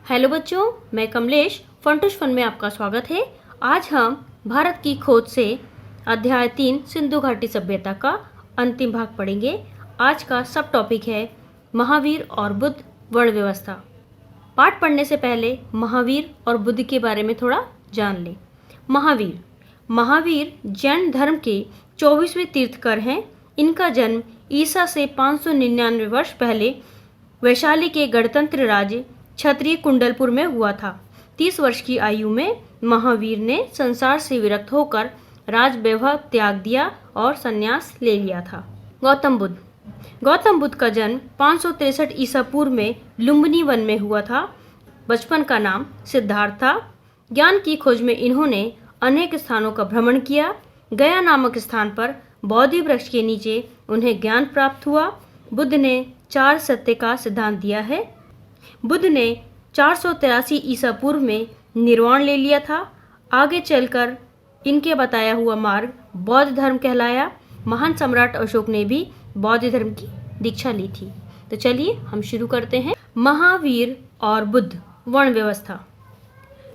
Hello बच्चों, मैं Kamlesh Funtoosh fun में आपका स्वागत है। आज हम भारत की खोज से अध्याय 3 सिंधु घाटी सभ्यता का अंतिम भाग पढ़ेंगे। आज का सब टॉपिक है महावीर और बुद्ध वर्ण व्यवस्था। पाठ पढ़ने से पहले महावीर और बुद्ध के बारे में थोड़ा जान लें। महावीर जैन धर्म के 24वें तीर्थकर हैं। इनका जन्म ईसा से 599 वर्ष पहले वैशाली के गणतंत्र राज्य क्षत्रिय कुंडलपुर में हुआ था। 30 वर्ष की आयु में महावीर ने संसार से विरक्त होकर राजवैभव त्याग दिया और संन्यास ले लिया था। गौतम बुद्ध का जन्म 563 ईसा पूर्व में लुम्बिनी वन में हुआ था। बचपन का नाम सिद्धार्थ था। ज्ञान की खोज में इन्होंने अनेक स्थानों का भ्रमण किया। गया नामक स्थान पर बोधि वृक्ष के नीचे उन्हें ज्ञान प्राप्त हुआ। बुद्ध ने 4 सत्य का सिद्धांत दिया है। बुद्ध ने 483 ईसा पूर्व में निर्वाण ले लिया था। आगे चलकर इनके बताया हुआ मार्ग बौद्ध धर्म कहलाया। महान सम्राट अशोक ने भी बौद्ध धर्म की दीक्षा ली थी। तो चलिए हम शुरू करते हैं। महावीर और बुद्ध वर्ण व्यवस्था।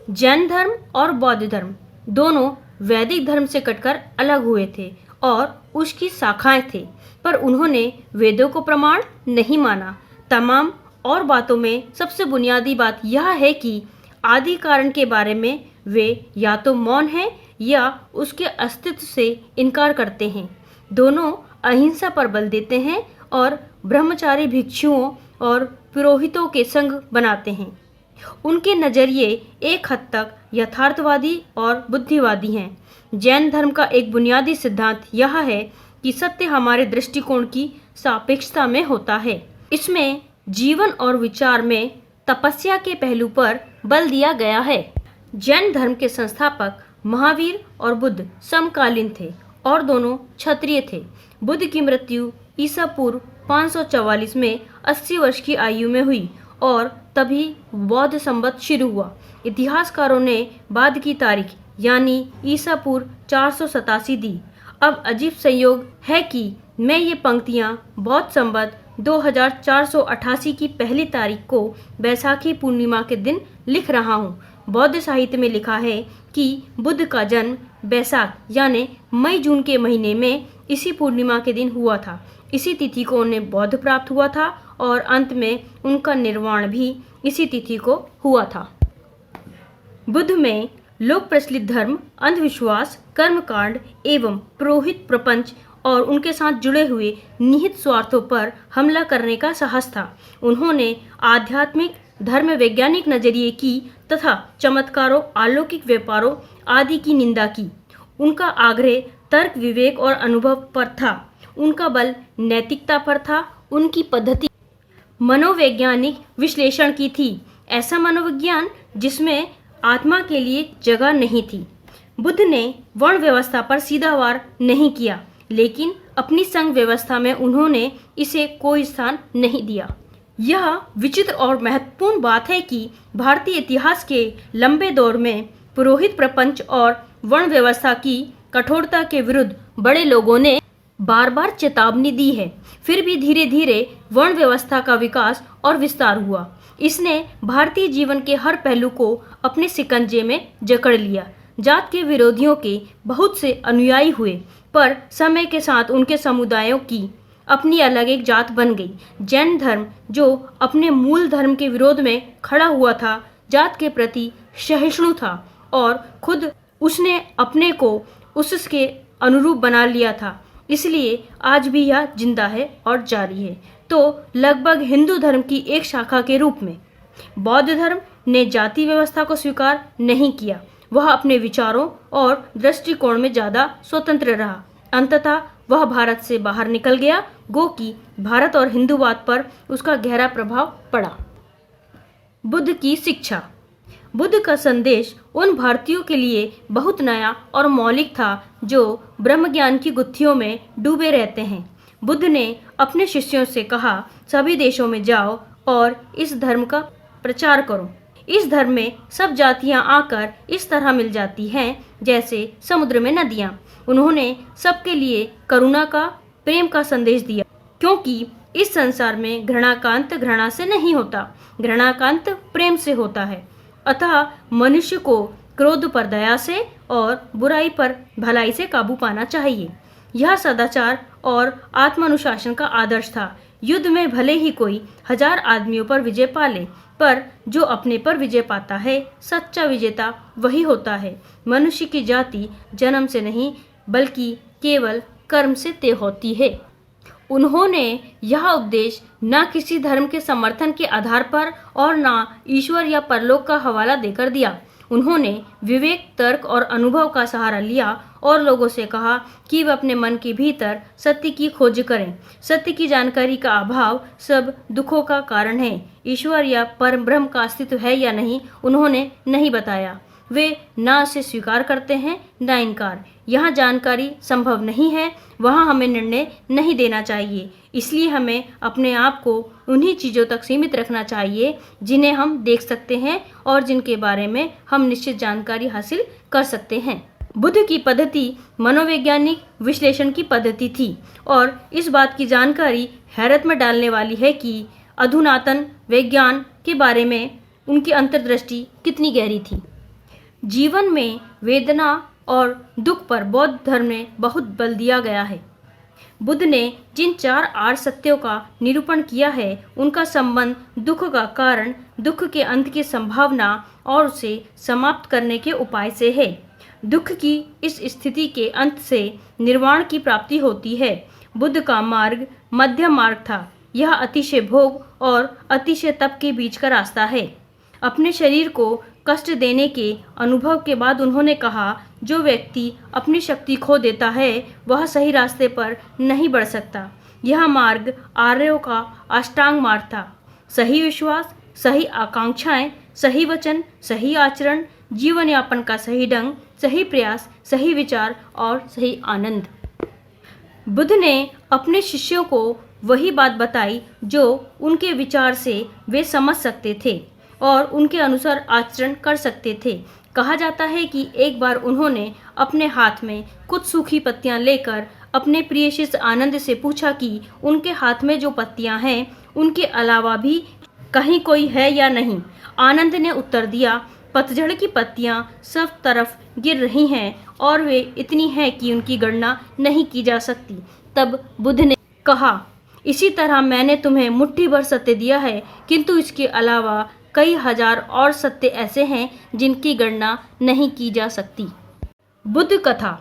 जैन धर्म और बौद्ध धर्म दोनों वैदिक धर्म से कटकर अलग हुए थे और उसकी शाखाएं थे, पर उन्होंने वेदों को प्रमाण नहीं माना। तमाम और बातों में सबसे बुनियादी बात यह है कि आदि कारण के बारे में वे या तो मौन हैं या उसके अस्तित्व से इनकार करते हैं। दोनों अहिंसा पर बल देते हैं और ब्रह्मचारी भिक्षुओं और पुरोहितों के संग बनाते हैं। उनके नजरिए एक हद तक यथार्थवादी और बुद्धिवादी हैं। जैन धर्म का एक बुनियादी सिद्धांत यह है कि सत्य हमारे दृष्टिकोण की सापेक्षता में होता है। इसमें जीवन और विचार में तपस्या के पहलू पर बल दिया गया है। जैन धर्म के संस्थापक महावीर और बुद्ध समकालीन थे और दोनों क्षत्रिय थे। बुद्ध की मृत्यु ईसा पूर्व 544 में 80 वर्ष की आयु में हुई और तभी बौद्ध संवत शुरू हुआ। इतिहासकारों ने बाद की तारीख यानी ईसा पूर्व 487 दी। अब अजीब संयोग है कि मैं ये पंक्तियाँ बौद्ध संवत 2488 की पहली तारीख को बैसाखी पूर्णिमा के दिन लिख रहा हूँ। बौद्ध साहित्य में लिखा है कि बुद्ध का जन्म बैसाख यानी मई जून के महीने में इसी पूर्णिमा के दिन हुआ था। इसी तिथि को उन्हें बौद्ध प्राप्त हुआ था और अंत में उनका निर्वाण भी इसी तिथि को हुआ था। बुद्ध में लोक प्रचलित धर्म, अंधविश्वास, कर्मकांड एवं पुरोहित प्रपंच और उनके साथ जुड़े हुए निहित स्वार्थों पर हमला करने का साहस था। उन्होंने आध्यात्मिक, धर्म वैज्ञानिक नजरिए की तथा चमत्कारों, अलौकिक व्यापारों आदि की निंदा की। उनका आग्रह तर्क, विवेक और अनुभव पर था। उनका बल नैतिकता पर था। उनकी पद्धति मनोवैज्ञानिक विश्लेषण की थी, ऐसा मनोविज्ञान जिसमें आत्मा के लिए जगह नहीं थी। बुद्ध ने वर्ण व्यवस्था पर सीधा वार नहीं किया, लेकिन अपनी संघ व्यवस्था में उन्होंने इसे कोई स्थान नहीं दिया। यह विचित्र और महत्वपूर्ण बात है कि भारतीय इतिहास के लंबे दौर में पुरोहित प्रपंच और वर्ण व्यवस्था की कठोरता के विरुद्ध बड़े लोगों ने बार बार चेतावनी दी है। फिर भी धीरे धीरे वर्ण व्यवस्था का विकास और विस्तार हुआ। इसने भारतीय जीवन के हर पहलू को अपने शिकंजे में जकड़ लिया। जात के विरोधियों के बहुत से अनुयायी हुए, पर समय के साथ उनके समुदायों की अपनी अलग एक जात बन गई। जैन धर्म, जो अपने मूल धर्म के विरोध में खड़ा हुआ था, जात के प्रति सहिष्णु था और खुद उसने अपने को उसके अनुरूप बना लिया था। इसलिए आज भी यह जिंदा है और जारी है। तो लगभग हिंदू धर्म की एक शाखा के रूप में बौद्ध धर्म ने जाति व्यवस्था को स्वीकार नहीं किया। वह अपने विचारों और दृष्टिकोण में ज़्यादा स्वतंत्र रहा। अंततः वह भारत से बाहर निकल गया, गो कि भारत और हिंदूवाद पर उसका गहरा प्रभाव पड़ा। बुद्ध की शिक्षा। बुद्ध का संदेश उन भारतीयों के लिए बहुत नया और मौलिक था जो ब्रह्मज्ञान की गुत्थियों में डूबे रहते हैं। बुद्ध ने अपने शिष्यों से कहा, सभी देशों में जाओ और इस धर्म का प्रचार करो। इस धर्म में सब जातियां आकर इस तरह मिल जाती हैं जैसे समुद्र में नदियां। उन्होंने सबके लिए करुणा का, प्रेम का संदेश दिया, क्योंकि इस संसार में घृणाकांत घृणा से नहीं होता, घृणाकांत प्रेम से होता है। अतः मनुष्य को क्रोध पर दया से और बुराई पर भलाई से काबू पाना चाहिए। यह सदाचार और आत्मानुशासन का आदर्श था। युद्ध में भले ही कोई 1000 आदमियों पर विजय पा ले, पर जो अपने पर विजय पाता है, सच्चा विजेता वही होता है। मनुष्य की जाति जन्म से नहीं बल्कि केवल कर्म से तय होती है। उन्होंने यह उपदेश न किसी धर्म के समर्थन के आधार पर और न ईश्वर या परलोक का हवाला देकर दिया। उन्होंने विवेक, तर्क और अनुभव का सहारा लिया और लोगों से कहा कि वे अपने मन के भीतर सत्य की खोज करें। सत्य की जानकारी का अभाव सब दुखों का कारण है। ईश्वर या परम ब्रह्म का अस्तित्व है या नहीं, उन्होंने नहीं बताया। वे न उसे स्वीकार करते हैं न इनकार। यहाँ जानकारी संभव नहीं है, वहाँ हमें निर्णय नहीं देना चाहिए। इसलिए हमें अपने आप को उन्हीं चीज़ों तक सीमित रखना चाहिए जिन्हें हम देख सकते हैं और जिनके बारे में हम निश्चित जानकारी हासिल कर सकते हैं। बुद्ध की पद्धति मनोवैज्ञानिक विश्लेषण की पद्धति थी और इस बात की जानकारी हैरत में डालने वाली है कि अधुनातन विज्ञान के बारे में उनकी अंतर्दृष्टि कितनी गहरी थी। जीवन में वेदना और दुख पर बौद्ध धर्म में बहुत बल दिया गया है। बुद्ध ने जिन 4 आर्य सत्यों का निरूपण किया है, उनका संबंध दुख का कारण, दुख के अंत की संभावना और उसे समाप्त करने के उपाय से है। दुख की इस स्थिति के अंत से निर्वाण की प्राप्ति होती है। बुद्ध का मार्ग मध्यम मार्ग था। यह अतिशय भोग और अतिशय तप के बीच का रास्ता है। अपने शरीर को कष्ट देने के अनुभव के बाद उन्होंने कहा, जो व्यक्ति अपनी शक्ति खो देता है वह सही रास्ते पर नहीं बढ़ सकता। यह मार्ग आर्यों का अष्टांग मार्ग था। सही विश्वास, सही आकांक्षाएं, सही वचन, सही आचरण, जीवन यापन का सही ढंग, सही प्रयास, सही विचार और सही आनंद। बुद्ध ने अपने शिष्यों को वही बात बताई जो उनके विचार से वे समझ सकते थे और उनके अनुसार आचरण कर सकते थे। कहा जाता है कि एक बार उन्होंने अपने हाथ में कुछ सूखी पत्तियां लेकर अपने प्रिय शिष्य आनंद से पूछा कि उनके हाथ में जो पत्तियां हैं उनके अलावा भी कहीं कोई है या नहीं। आनंद ने उत्तर दिया, पतझड़ की पत्तियां सब तरफ गिर रही हैं और वे इतनी हैं कि उनकी गणना नहीं की जा सकती। तब बुद्ध ने कहा, इसी तरह मैंने तुम्हें मुट्ठी भर सत्य दिया है, किंतु इसके अलावा कई हजार और सत्य ऐसे हैं जिनकी गणना नहीं की जा सकती। बुद्ध कथा।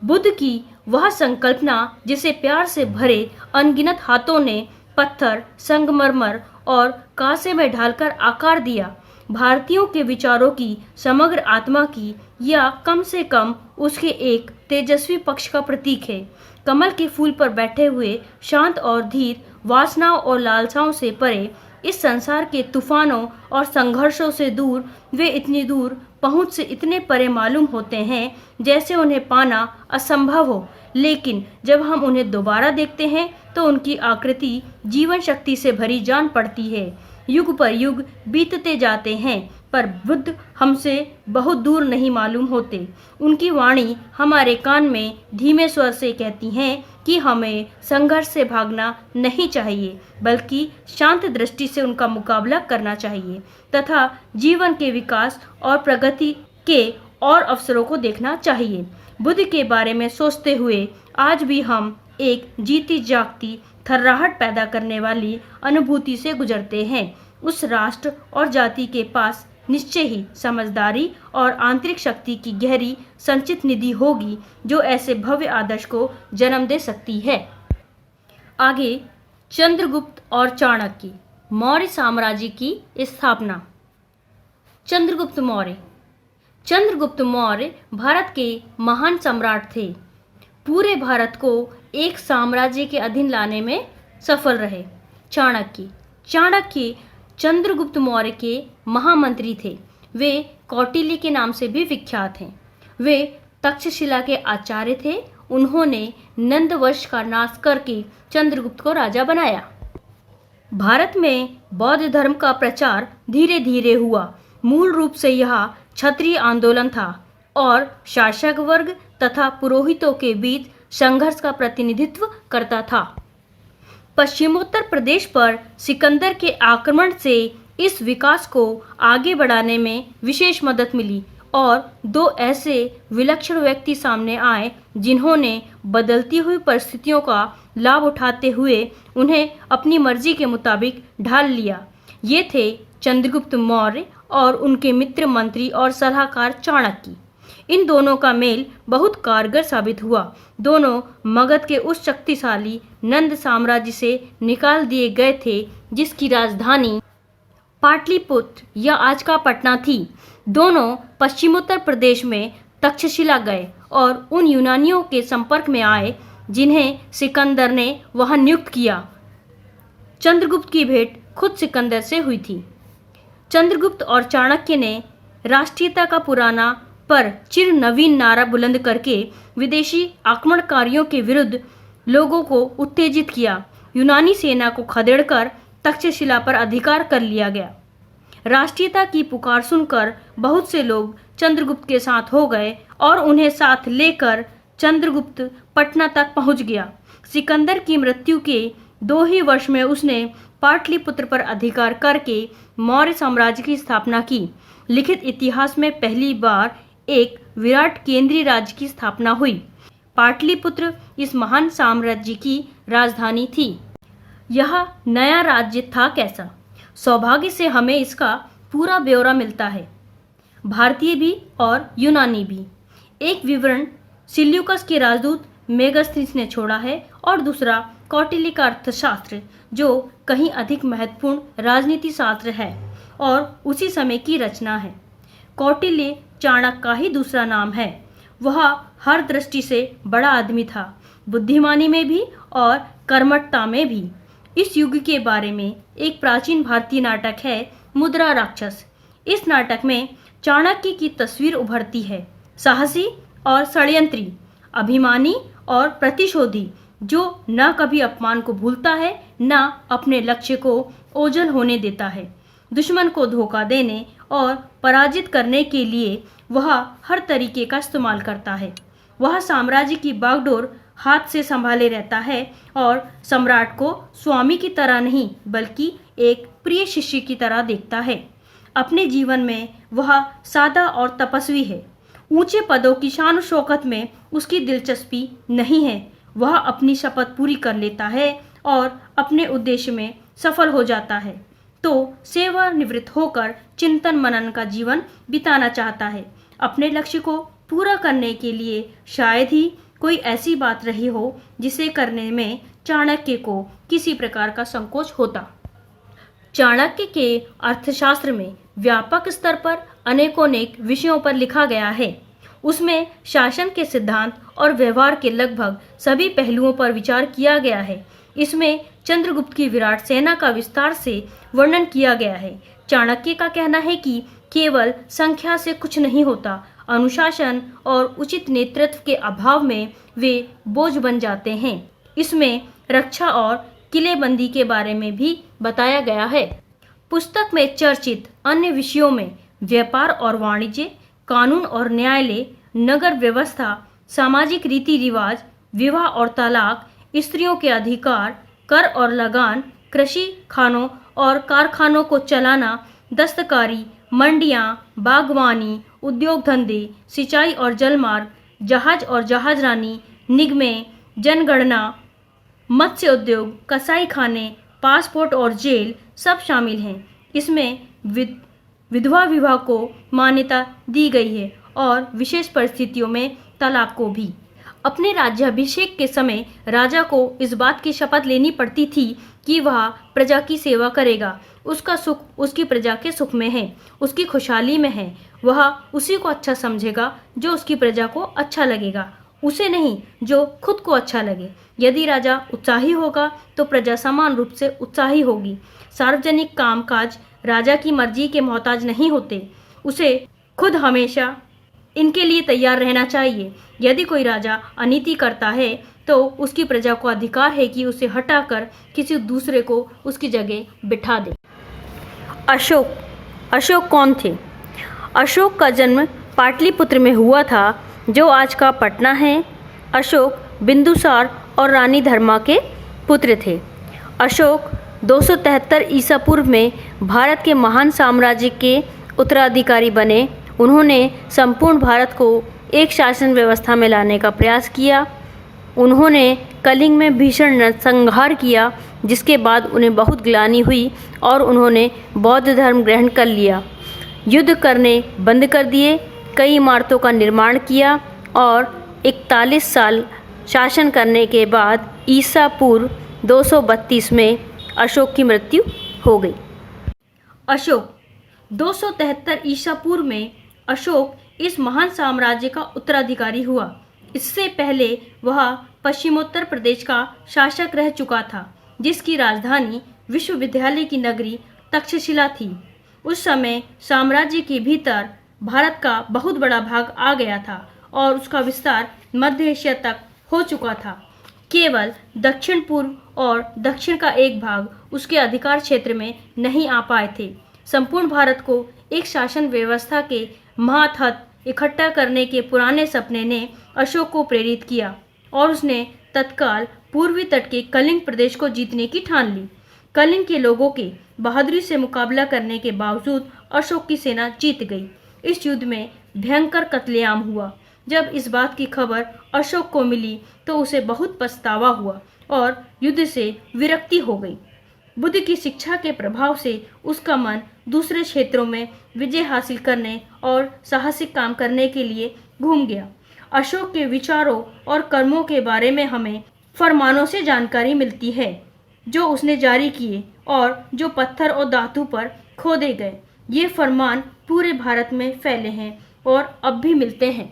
बुद्ध की वह संकल्पना जिसे प्यार से भरे अनगिनत हाथों ने पत्थर, संगमरमर और कांसे में ढालकर आकार दिया, भारतीयों के विचारों की समग्र आत्मा की या कम से कम उसके एक तेजस्वी पक्ष का प्रतीक है। कमल के फूल पर बैठे हुए शांत और धीर, वासनाओं और लालसाओं से परे, इस संसार के तूफानों और संघर्षों से दूर, वे इतनी दूर पहुंच से इतने परे मालूम होते हैं जैसे उन्हें पाना असंभव हो। लेकिन जब हम उन्हें दोबारा देखते हैं तो उनकी आकृति जीवन शक्ति से भरी जान पड़ती है। युग पर युग बीतते जाते हैं पर बुद्ध हमसे बहुत दूर नहीं मालूम होते। उनकी वाणी हमारे कान में धीमे स्वर से कहती हैं कि हमें संघर्ष से भागना नहीं चाहिए, बल्कि शांत दृष्टि से उनका मुकाबला करना चाहिए तथा जीवन के विकास और प्रगति के और अवसरों को देखना चाहिए। बुद्ध के बारे में सोचते हुए आज भी हम एक जीती जागती थर्राहट पैदा करने वाली अनुभूति से गुजरते हैं। उस राष्ट्र और जाति के पास निश्चय ही समझदारी और आंतरिक शक्ति की गहरी संचित निधि होगी जो ऐसे भव्य आदर्श को जन्म दे सकती है। आगे चंद्रगुप्त और चाणक्य, मौर्य साम्राज्य की स्थापना। चंद्रगुप्त मौर्य। चंद्रगुप्त मौर्य भारत के महान सम्राट थे। पूरे भारत को एक साम्राज्य के अधीन लाने में सफल रहे। चाणक्य चंद्रगुप्त मौर्य के महामंत्री थे। वे कौटिल्य के नाम से भी विख्यात हैं। वे तक्षशिला के आचार्य थे। उन्होंने नंदवंश का नाश करके चंद्रगुप्त को राजा बनाया। भारत में बौद्ध धर्म का प्रचार धीरे धीरे हुआ। मूल रूप से यह क्षत्रिय आंदोलन था और शासक वर्ग तथा पुरोहितों के बीच संघर्ष का प्रतिनिधित्व करता था। पश्चिमोत्तर प्रदेश पर सिकंदर के आक्रमण से इस विकास को आगे बढ़ाने में विशेष मदद मिली और दो ऐसे विलक्षण व्यक्ति सामने आए जिन्होंने बदलती हुई परिस्थितियों का लाभ उठाते हुए उन्हें अपनी मर्जी के मुताबिक ढाल लिया। ये थे चंद्रगुप्त मौर्य और उनके मित्र मंत्री और सलाहकार चाणक्य। इन दोनों का मेल बहुत कारगर साबित हुआ। दोनों मगध के उस शक्तिशाली नंद साम्राज्य से निकाल दिए गए थे जिसकी राजधानी पाटलिपुत्र या आज का पटना थी। दोनों पश्चिमोत्तर प्रदेश में तक्षशिला गए और उन यूनानियों के संपर्क में आए जिन्हें सिकंदर ने वहां नियुक्त किया। चंद्रगुप्त की भेंट खुद सिकंदर से हुई थी। चंद्रगुप्त और चाणक्य ने राष्ट्रीयता का पुराना पर चिर नवीन नारा बुलंद करके विदेशी आक्रमणकारियों के विरुद्ध लोगों को उत्तेजित किया। यूनानी सेना को खदेड़कर तक्षशिला पर अधिकार कर लिया गया। राष्ट्रीयता की पुकार सुनकर बहुत से लोग चंद्रगुप्त के साथ हो गए और उन्हें साथ लेकर चंद्रगुप्त पटना तक पहुंच गया। सिकंदर की मृत्यु के 2 ही वर्ष में उसने पाटलिपुत्र पर अधिकार करके मौर्य साम्राज्य की स्थापना की। लिखित इतिहास में पहली बार एक विराट केंद्रीय राज्य की स्थापना हुई। पाटलिपुत्र इस महान साम्राज्य की राजधानी थी। यह नया राज्य था कैसा? सौभाग्य से हमें इसका पूरा ब्यौरा मिलता है, भारतीय भी और यूनानी भी। एक विवरण सिल्यूकस के राजदूत मेगास्थनीस ने छोड़ा है और दूसरा कौटिल्य का अर्थशास्त्र, जो कहीं अधिक महत्वपूर्ण राजनीति शास्त्र है और उसी समय की रचना है। कौटिल्य चाणक्य का ही दूसरा नाम है। वह हर दृष्टि से बड़ा आदमी था, बुद्धिमानी में भी और कर्मठता में भी। इस युग के बारे में एक प्राचीन भारतीय नाटक है मुद्रा राक्षस। इस नाटक में चाणक्य की तस्वीर उभरती है, साहसी और षड्यंत्री, अभिमानी और प्रतिशोधी, जो न कभी अपमान को भूलता है न अपने लक्ष्य को ओझल होने देता है। दुश्मन को धोखा देने और पराजित करने के लिए वह हर तरीके का इस्तेमाल करता है। वह साम्राज्य की बागडोर हाथ से संभाले रहता है और सम्राट को स्वामी की तरह नहीं बल्कि एक प्रिय शिष्य की तरह देखता है। अपने जीवन में वह सादा और तपस्वी है। ऊंचे पदों की शान शौकत में उसकी दिलचस्पी नहीं है। वह अपनी शपथ पूरी कर लेता है और अपने उद्देश्य में सफल हो जाता है तो सेवानिवृत्त होकर चिंतन मनन का जीवन बिताना चाहता है। अपने लक्ष्य को पूरा करने के लिए शायद ही कोई ऐसी बात रही हो जिसे करने में चाणक्य को किसी प्रकार का संकोच होता। चाणक्य के अर्थशास्त्र में व्यापक स्तर पर अनेकोनेक विषयों पर लिखा गया है। उसमें शासन के सिद्धांत और व्यवहार के लगभग सभी पहलुओं पर विचार किया गया है। इसमें चंद्रगुप्त की विराट सेना का विस्तार से वर्णन किया गया है। चाणक्य का कहना है कि केवल संख्या से कुछ नहीं होता, अनुशासन और उचित नेतृत्व के अभाव में वे बोझ बन जाते हैं। इसमें रक्षा और किलेबंदी के बारे में भी बताया गया है। पुस्तक में चर्चित अन्य विषयों में व्यापार और वाणिज्य, कानून और न्यायालय, नगर व्यवस्था, सामाजिक रीति रिवाज, विवाह और तलाक, स्त्रियों के अधिकार, कर और लगान, कृषि, खानों और कारखानों को चलाना, दस्तकारी, मंडियाँ, बागवानी, उद्योग धंधे, सिंचाई और जलमार्ग, जहाज और जहाजरानी, निगमें, जनगणना, मत्स्य उद्योग, कसाई खाने, पासपोर्ट और जेल सब शामिल हैं। इसमें विधवा विवाह को मान्यता दी गई है और विशेष परिस्थितियों में तलाक को भी। अपने राज्याभिषेक के समय राजा को इस बात की शपथ लेनी पड़ती थी कि वह प्रजा की सेवा करेगा। उसका सुख उसकी प्रजा के सुख में है, उसकी खुशहाली में है। वह उसी को अच्छा समझेगा जो उसकी प्रजा को अच्छा लगेगा, उसे नहीं जो खुद को अच्छा लगे। यदि राजा उत्साही होगा तो प्रजा समान रूप से उत्साही होगी। सार्वजनिक कामकाज राजा की मर्जी के मोहताज नहीं होते, उसे खुद हमेशा इनके लिए तैयार रहना चाहिए। यदि कोई राजा अनीति करता है तो उसकी प्रजा को अधिकार है कि उसे हटाकर किसी दूसरे को उसकी जगह बिठा दे। अशोक कौन थे? अशोक का जन्म पाटलिपुत्र में हुआ था जो आज का पटना है। अशोक बिंदुसार और रानी धर्मा के पुत्र थे। अशोक 273 ईसा पूर्व में भारत के महान साम्राज्य के उत्तराधिकारी बने। उन्होंने संपूर्ण भारत को एक शासन व्यवस्था में लाने का प्रयास किया। उन्होंने कलिंग में भीषण नरसंहार किया, जिसके बाद उन्हें बहुत ग्लानि हुई और उन्होंने बौद्ध धर्म ग्रहण कर लिया। युद्ध करने बंद कर दिए, कई इमारतों का निर्माण किया और 41 साल शासन करने के बाद ईसा पूर्व 232 में अशोक की मृत्यु हो गई। अशोक 273 ईसा पूर्व में अशोक इस महान साम्राज्य का उत्तराधिकारी हुआ। इससे पहले वह पश्चिमोत्तर प्रदेश का शासक रह चुका था, जिसकी राजधानी विश्वविद्यालय की नगरी तक्षशिला थी। उस समय साम्राज्य के भीतर भारत का बहुत बड़ा भाग आ गया था और उसका विस्तार मध्य एशिया तक हो चुका था। केवल दक्षिण पूर्व और दक्षिण का एक भाग उसके अधिकार क्षेत्र में नहीं आ पाए थे। संपूर्ण भारत को एक शासन व्यवस्था के महत्व इकट्ठा करने के पुराने सपने ने अशोक को प्रेरित किया और उसने तत्काल पूर्वी तट के कलिंग प्रदेश को जीतने की ठान ली। कलिंग के लोगों के बहादुरी से मुकाबला करने के बावजूद अशोक की सेना जीत गई। इस युद्ध में भयंकर कत्लेआम हुआ। जब इस बात की खबर अशोक को मिली तो उसे बहुत पछतावा हुआ और युद्ध से विरक्ति हो गई। बुद्ध की शिक्षा के प्रभाव से उसका मन दूसरे क्षेत्रों में विजय हासिल करने और साहसिक काम करने के लिए घूम गया। अशोक के विचारों और कर्मों के बारे में हमें फरमानों से जानकारी मिलती है, जो उसने जारी किए और जो पत्थर और धातु पर खोदे गए। ये फरमान पूरे भारत में फैले हैं और अब भी मिलते हैं।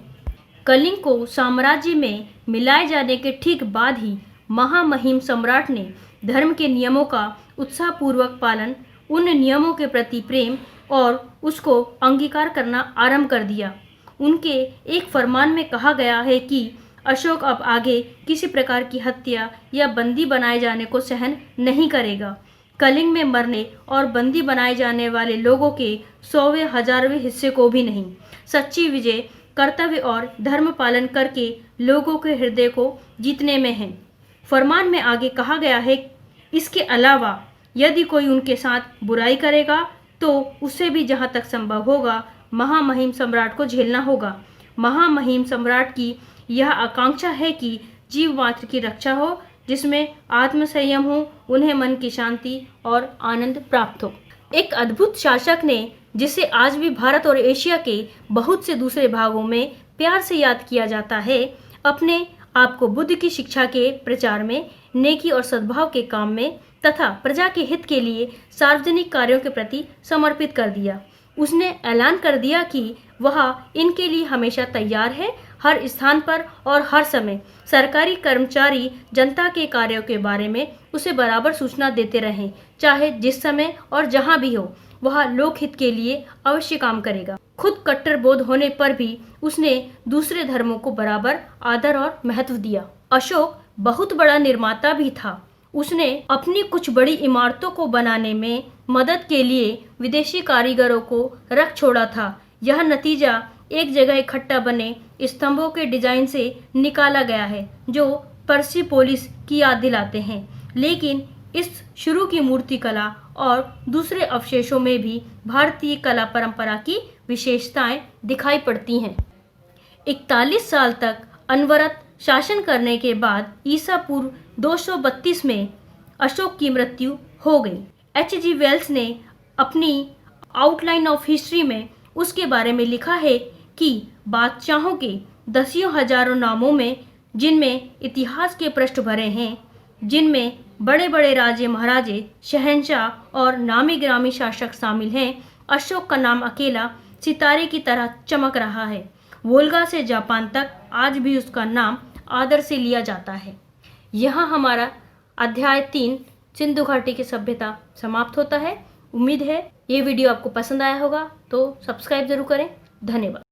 कलिंग को साम्राज्य में मिलाए जाने के ठीक बाद ही महामहिम सम्राट ने धर्म के नियमों का उत्साहपूर्वक पालन, उन नियमों के प्रति प्रेम और उसको अंगीकार करना आरंभ कर दिया। उनके एक फरमान में कहा गया है कि अशोक अब आगे किसी प्रकार की हत्या या बंदी बनाए जाने को सहन नहीं करेगा। कलिंग में मरने और बंदी बनाए जाने वाले लोगों के 100वें 1000वें हिस्से को भी नहीं। सच्ची विजय कर्तव्य और धर्म पालन करके लोगों के हृदय को जीतने में है। फरमान में आगे कहा गया है, इसके अलावा यदि कोई उनके साथ बुराई करेगा तो उसे भी जहाँ तक संभव होगा महामहिम सम्राट को झेलना होगा। महामहिम सम्राट की यह आकांक्षा है कि जीव मात्र की रक्षा हो, जिसमें आत्मसंयम हो, उन्हें मन की शांति और आनंद प्राप्त हो। एक अद्भुत शासक ने, जिसे आज भी भारत और एशिया के बहुत से दूसरे भागों में प्यार से याद किया जाता है, अपने आप को बुद्ध की शिक्षा के प्रचार में, नेकी और सद्भाव के काम में तथा प्रजा के हित के लिए सार्वजनिक कार्यों के प्रति समर्पित कर दिया। उसने ऐलान कर दिया कि वह इनके लिए हमेशा तैयार है। हर स्थान पर और हर समय सरकारी कर्मचारी जनता के कार्यों के बारे में उसे बराबर सूचना देते रहें, चाहे जिस समय और जहां भी हो, वह लोकहित के लिए अवश्य काम करेगा। खुद कट्टर बौद्ध होने पर भी उसने दूसरे धर्मों को बराबर आदर और महत्व दिया। अशोक बहुत बड़ा निर्माता भी था। उसने अपनी कुछ बड़ी इमारतों को बनाने में मदद के लिए विदेशी कारीगरों को रख छोड़ा था। यह नतीजा एक जगह इकट्ठा बने स्तंभों के डिजाइन से निकाला गया है, जो पर्सिपोलिस की याद दिलाते हैं। लेकिन इस शुरू की मूर्ति कला और दूसरे अवशेषों में भी भारतीय कला परंपरा की विशेषताएं दिखाई पड़ती हैं। 41 साल तक अनवरत शासन करने के बाद ईसा पूर्व 232 में अशोक की मृत्यु हो गई। H.G. वेल्स ने अपनी आउटलाइन ऑफ हिस्ट्री में उसके बारे में लिखा है कि बादशाहों के दसियों हजारों नामों में, जिनमें इतिहास के पृष्ठ भरे हैं, जिनमें बड़े बड़े राजे महाराजे, शहंशाह और नामी ग्रामी शासक शामिल हैं, अशोक का नाम अकेला सितारे की तरह चमक रहा है। वोल्गा से जापान तक आज भी उसका नाम आदर से लिया जाता है। यहाँ हमारा अध्याय 3 सिंधु घाटी की सभ्यता समाप्त होता है। उम्मीद है ये वीडियो आपको पसंद आया होगा, तो सब्सक्राइब जरूर करें। धन्यवाद।